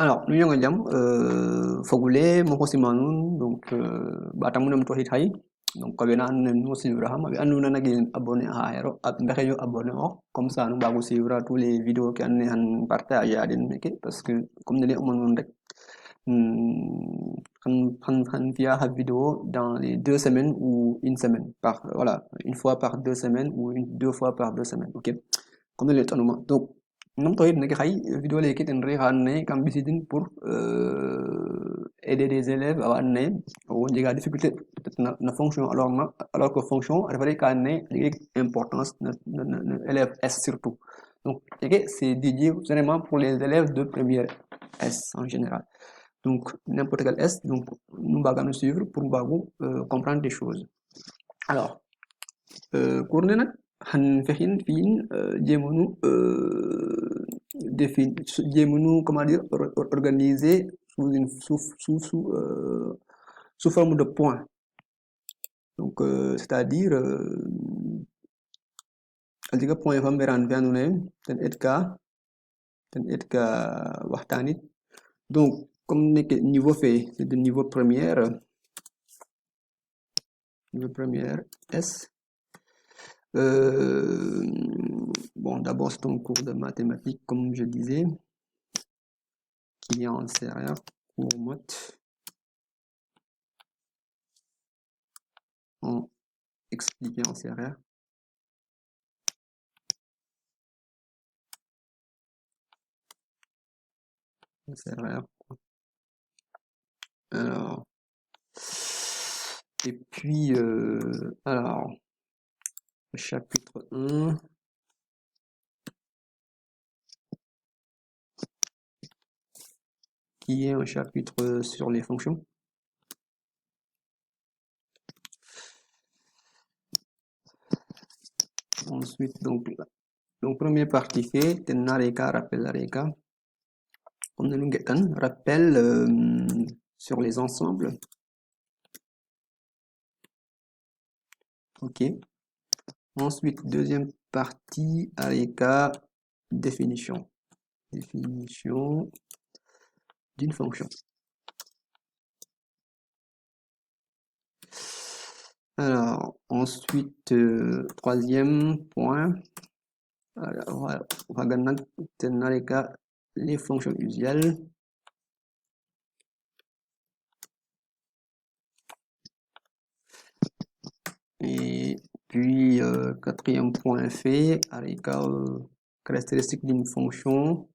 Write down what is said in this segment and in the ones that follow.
Alors nu yonga jam fogole mo hosima nun donc ɓata munam to hit hay donc koɓe na andoona yee nu suivre xam ɓe anduna nage abonné ha xayo mbexey yo abonné ox comme ça nu mbago suivre a tous les vidéos ke andoona yee xan partager a den meke parce que comme ne ley'uma nuun rek xan fi'a xa vidéo dans les 2 semaines ou une semaine par voilà une fois par 2 semaines ou 2 fois par 2 semaines ok comme ne laytanuma donc numtoxid neke xay vidéo leke ten refa andoona yee kam ɓisidin pour aider des élèves awa andoona yee owey njega difficulté na fonction alors que fonction a refa rek ka andoona yee a jega importance no élève S surtout donc keke c'est dédié vraiment pour les élèves de première S en général donc n'importe quel S donc nu mbaga no suivre pour mbago comprendre des choses alors cours ne nag xan fexin fi'in jéemanu jéemanu comment dire organiser sous forme de points donc c'est-à-dire a jega point fa mberan fe andoona yee ten etka waxtaanit donc comme neke niveau fe c'est de niveau première S bon d'abord c'est un cours de mathématiques comme je disais qui est en sérieux cours maths en expliqué en sérieux alors et puis alors chapitre 1 qui est un chapitre sur les fonctions. Ensuite, donc première partie fait, rappel on a un rappel sur les ensembles. Ok. Ensuite, deuxième partie, areka, définition d'une fonction. Alors, ensuite, troisième point, alors, on va gagner les fonctions usuelles. Et puis, quatrième point fait, avec caractéristique d'une fonction.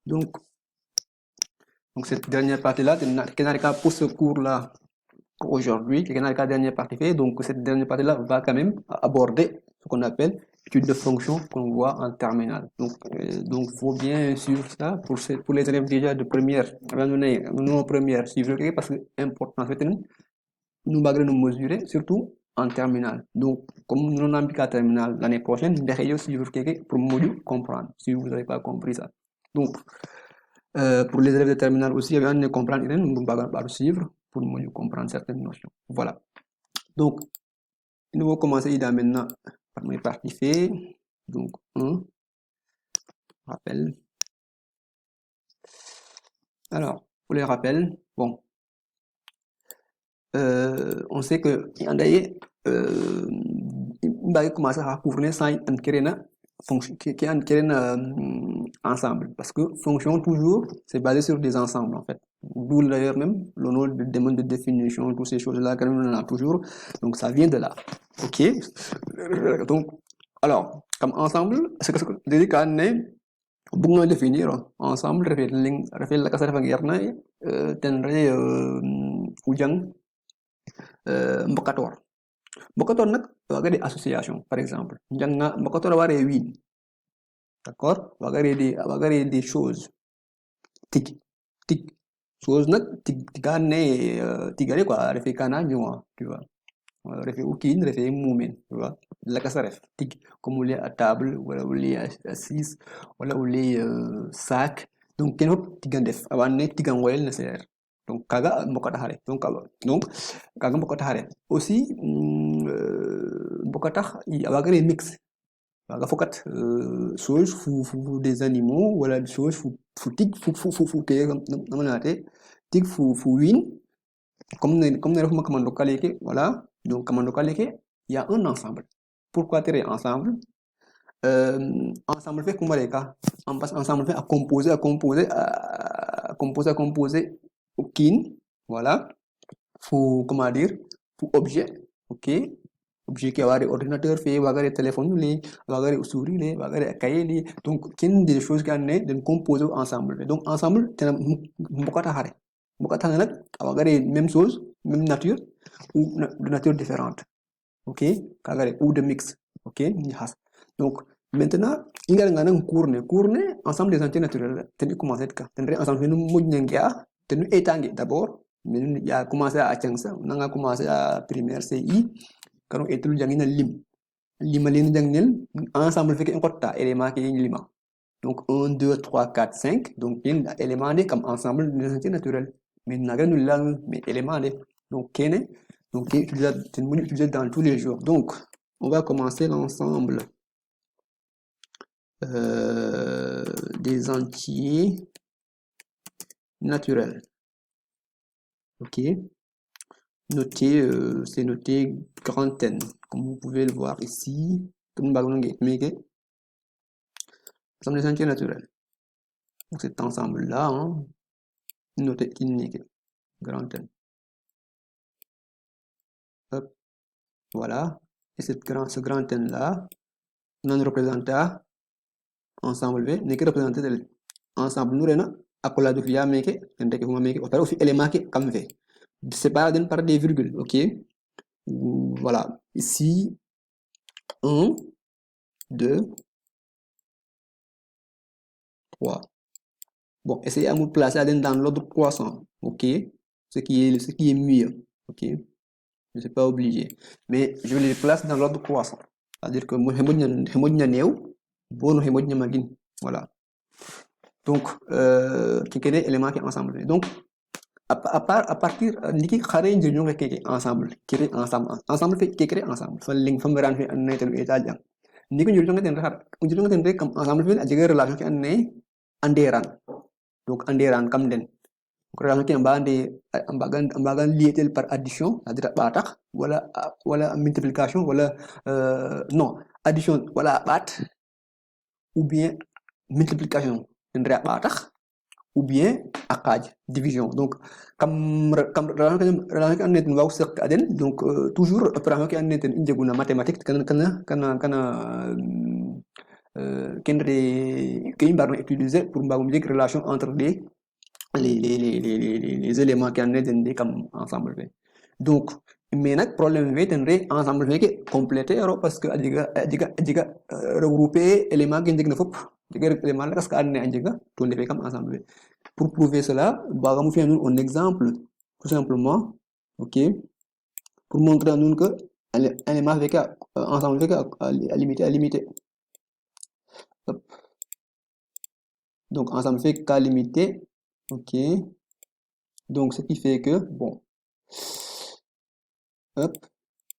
Donc cette dernière partie-là, pour ce cours-là, aujourd'hui, la dernière partie fait, donc cette dernière partie-là va quand même aborder ce qu'on appelle étude de fonction qu'on voit en terminale. Donc faut bien suivre ça pour les élèves déjà de première, non première, suivre parce que c'est important, nous allons nous mesurer, surtout en terminale. Donc, comme nous n'avons pas terminale l'année prochaine, nous suivre pour mieux comprendre, si vous n'avez pas compris ça. Donc, pour les élèves de terminale aussi, il y a un comprendre, nous allons suivre pour mieux comprendre certaines notions. Voilà. Donc, nous allons commencer maintenant par mes parties faits. Donc, rappel. Alors, pour les rappels, bon, on sait que d'ailleurs, on va commencer à couvrir ça ensemble parce que fonction toujours c'est basé sur des ensembles en fait, d'où d'ailleurs même le nom de demande de définition, toutes ces choses là quand on en a toujours, donc ça vient de là. Ok, donc alors comme ensemble c'est que je dis qu'on est pour définir ensemble refait la casa de guerre tenrait ujang Mbokator nak waga des associations par exemple janga mbokator ware win d'accord waga des choses tig chose nak tigane tigane quoi refe kana ñoa tu vois refe ukin refe mumen tu vois la kasa ref tig comme on est à table wala on est assise wala on est sac donc ken hop tigan def awane tigan wel nécessaire Donc, kaga mbokata hare. Donc, kaga mbokata hare. Aussi, mbokata, il y a des mix. Kaga fokat, chose, des animaux, voilà, des choses, tig, tig, win. Comme nous commando kaleke, voilà. Donc, commando kaleke, il y a un ensemble. Pourquoi tirer ensemble? Ensemble fait comment les cas? Ensemble fait à composer, au kin, voilà. Faut, comment dire, pour objet, ok. Objet qui a des ordinateurs fait, des téléphones, des souris, des cahiers, donc, kin des choses qui sont de composer ensemble. Donc, ensemble, c'est un mbokata hare. Mbokata hare, même chose, même nature, ou de nature différente, ok. Ou de mix, ok. Donc, maintenant, il y a un cours ensemble des entités naturelles. Tenu commencer à ensemble nous moudnengia, tenu étangue d'abord, mais il y a commencé à atteindre on a commencé à primaire CI, quand on est tout jangina lima len jangnel ensemble fait un quota élément qui est lima. Donc 1 2 3 4 5, donc il y a élément comme ensemble des entités naturelles. Mais nous avons là mais élément donc kene donc utilisé dans tous les jours. Donc on va commencer l'ensemble des entiers naturels. Ok. Noté, c'est noté grand N, comme vous pouvez le voir ici. Comme ensemble des entiers naturels. Donc cet ensemble-là, hein, noté grand N. Hop, voilà. Et ce grand N-là, on en représente ensemble V, n'est que représenté de ensemble nous rena à colla de via meke, ndeke huma meke, au fi élément qui comme V. Séparé par des virgules, ok. Voilà, ici 1, 2, 3. Bon, essayez à vous placer dans l'ordre croissant, ok. Ce qui est mieux, ok. Je ne suis pas obligé, mais je les place dans l'ordre croissant. C'est-à-dire que moi, voilà. Donc, qui est élément qui est ensemble. Donc, à partir niki xare njëriñu nga keke ensemble ensemble fait kekere ensemble fa ling fa mberan fi anne telu eta jang niki njëriñu nga ten xar njëriñu nga ten rek comme ensemble fi a jega relation ki anne anderan donc anderan kam den relation ki ambagan lié par addition c'est-à-dire batax wala multiplication wala non addition wala bat ou bien multiplication ndra batax ou bien akaj division donc comme relation qui annet ngaw sekk aden donc toujours opération qui annet injeguna mathématique kana kendre kay mbarna utiliser pour mbagum jeg relation entre les éléments qui annet comme ensemble donc mais nak problème ve tenre ensemble ve compléter parce que adiga regrouper élément qui njegna fop diga élément la parce que anne anjega to ndefé comme ensemble. Pour prouver cela, nous faisons un exemple, tout simplement, ok, pour montrer à nous que l'élément avec ensemble avec à limiter. Hop. Donc ensemble fait qu'à limiter, ok. Donc ce qui fait que bon, hop,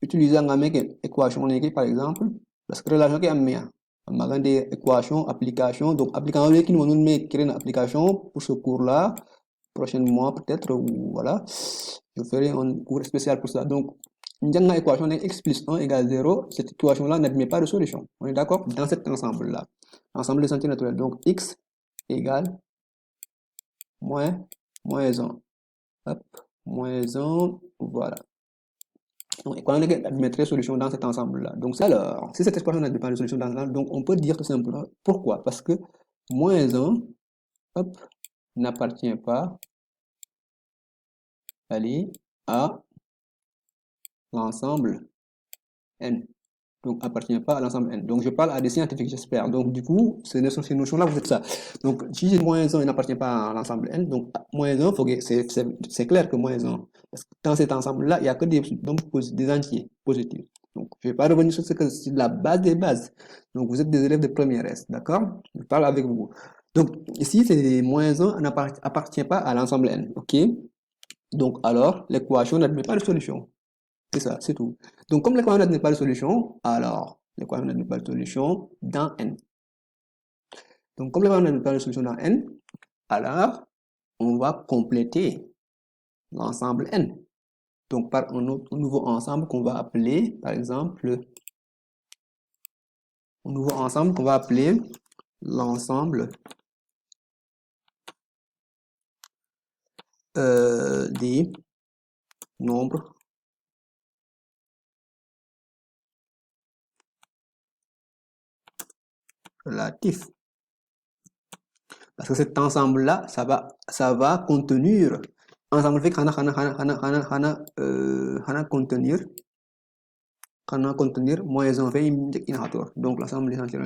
utilisant un équation par exemple, parce que relation qui est meilleure. On a des équations, applications, donc application qui nous met créer une application pour ce cours-là. Prochainement peut-être, ou voilà, je ferai un cours spécial pour ça. Donc, une équation x plus 1 égale 0, cette équation-là n'admet pas de solution. On est d'accord? Dans cet ensemble-là, ensemble des entiers naturels. Donc, x égale moins 1. Hop, moins 1, voilà. Donc, l'équation n'admettrait solution dans cet ensemble-là. Donc, alors, si cette équation n'admet pas de solution dans l'ensemble, donc on peut dire tout simplement pourquoi? Parce que moins 1, hop, n'appartient pas à l'ensemble N. Donc, appartient pas à l'ensemble N. Donc, je parle à des scientifiques, j'espère. Donc, du coup, ces notions-là, vous faites ça. Donc, si j'ai moins 1, il n'appartient pas à l'ensemble N. Donc, moins 1, c'est clair que moins 1. Parce que dans cet ensemble-là, il n'y a que des entiers positifs. Donc, je ne vais pas revenir sur ce que c'est la base des bases. Donc, vous êtes des élèves de première S, d'accord? Je parle avec vous. Donc, ici, c'est moins 1 n'appartient pas à l'ensemble N, ok? Donc, alors, l'équation n'admet pas de solution. C'est ça, c'est tout. Donc, comme l'équation n'admet pas de solution, alors, l'équation n'admet pas de solution dans N. Donc, comme l'équation n'admet pas de solution dans N, alors, on va compléter l'ensemble N. Donc, par un nouveau ensemble qu'on va appeler, par exemple, un nouveau ensemble qu'on va appeler l'ensemble des nombres relatifs. Parce que cet ensemble-là, ça va contenir, ensemble fait contenir moins 1 fait indicateur. Donc l'ensemble des entiers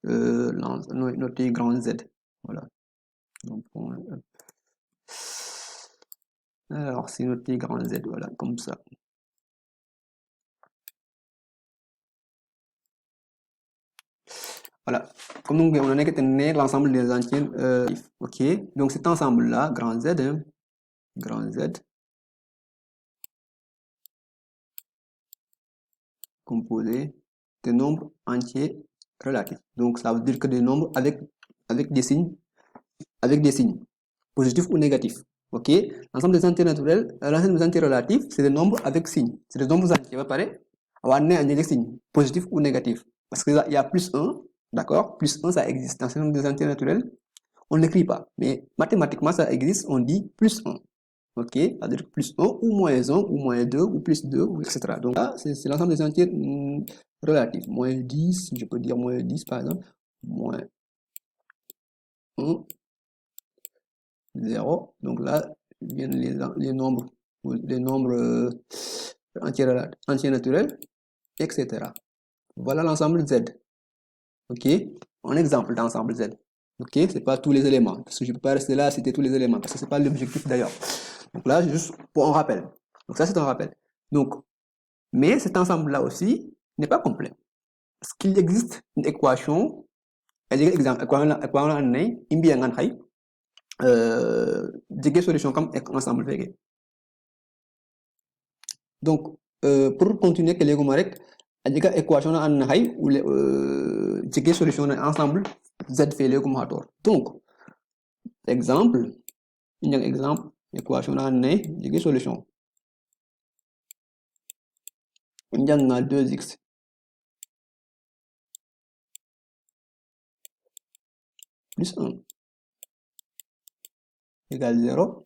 noté grand Z. Voilà. Donc, alors c'est noté grand Z, voilà, comme ça. Voilà. Comme donc, on a que l'ensemble des entiers. Ok. Donc cet ensemble-là, grand Z, hein, grand Z, composé de nombres entiers relatifs. Donc ça veut dire que des nombres avec des signes positifs ou négatifs. Ok. L'ensemble des entiers naturels, l'ensemble des entiers relatifs, c'est des nombres avec signes. C'est des nombres entiers. Va pareil. On va amener des signes positifs ou négatifs. Parce qu'il y a plus 1, d'accord? Plus 1, ça existe. Dans l'ensemble des entiers naturels, on ne l'écrit pas. Mais mathématiquement, ça existe, on dit plus 1. Ok, c'est-à-dire plus 1 ou moins 1 ou moins 2 ou plus 2, etc. Donc là, c'est l'ensemble des entiers relatifs. Moins 10, je peux dire moins 10 par exemple. Moins 1, 0. Donc là, viennent les nombres entiers naturels, etc. Voilà l'ensemble Z. Ok, un exemple d'ensemble Z. Ok, c'est pas tous les éléments, parce que je ne peux pas rester là à citer tous les éléments, parce que c'est pas l'objectif d'ailleurs. Donc là, juste pour un rappel. Donc ça, c'est un rappel. Donc, mais cet ensemble-là aussi n'est pas complet. Parce qu'il existe une équation, exemple, solution comme ensemble. Donc, pour continuer, que les équation ou solution ensemble Z fait les donc, exemple, équation solution. On a 2x plus 1 égale 0.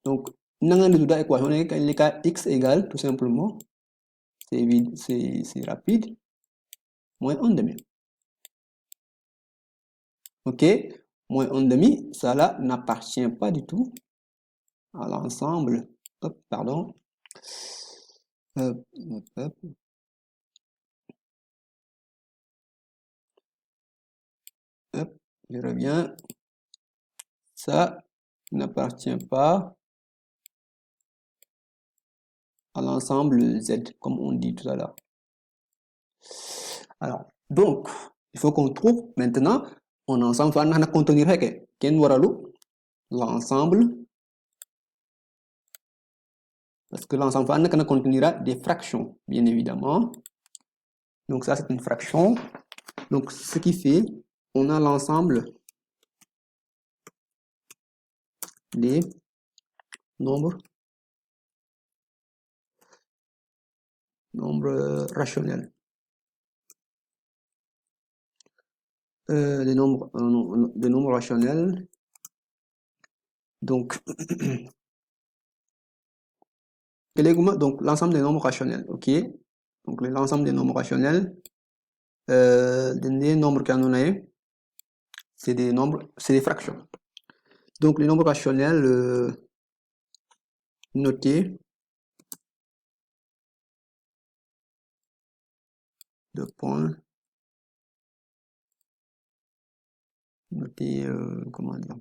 Donc, on a l'équation x égale tout simplement, c'est rapide, moins 1 demi. Ok, moins 1 demi, ça là n'appartient pas du tout à l'ensemble. Pardon. Hop, je reviens. Ça n'appartient pas à l'ensemble Z, comme on dit tout à l'heure. Alors, donc, il faut qu'on trouve maintenant un ensemble qui va contenir l'ensemble, parce que l'ensemble contenira des fractions, bien évidemment. Donc ça, c'est une fraction. Donc, ce qui fait, on a l'ensemble des nombres rationnels. Des nombres rationnels. Donc, donc l'ensemble des nombres rationnels, ok? Donc l'ensemble des nombres rationnels, des nombres canoniques, c'est des nombres, c'est des fractions. Donc les nombres rationnels notés de points, noté, comment dire,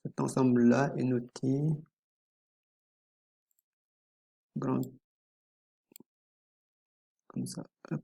cet ensemble-là est noté grand, comme ça, hop.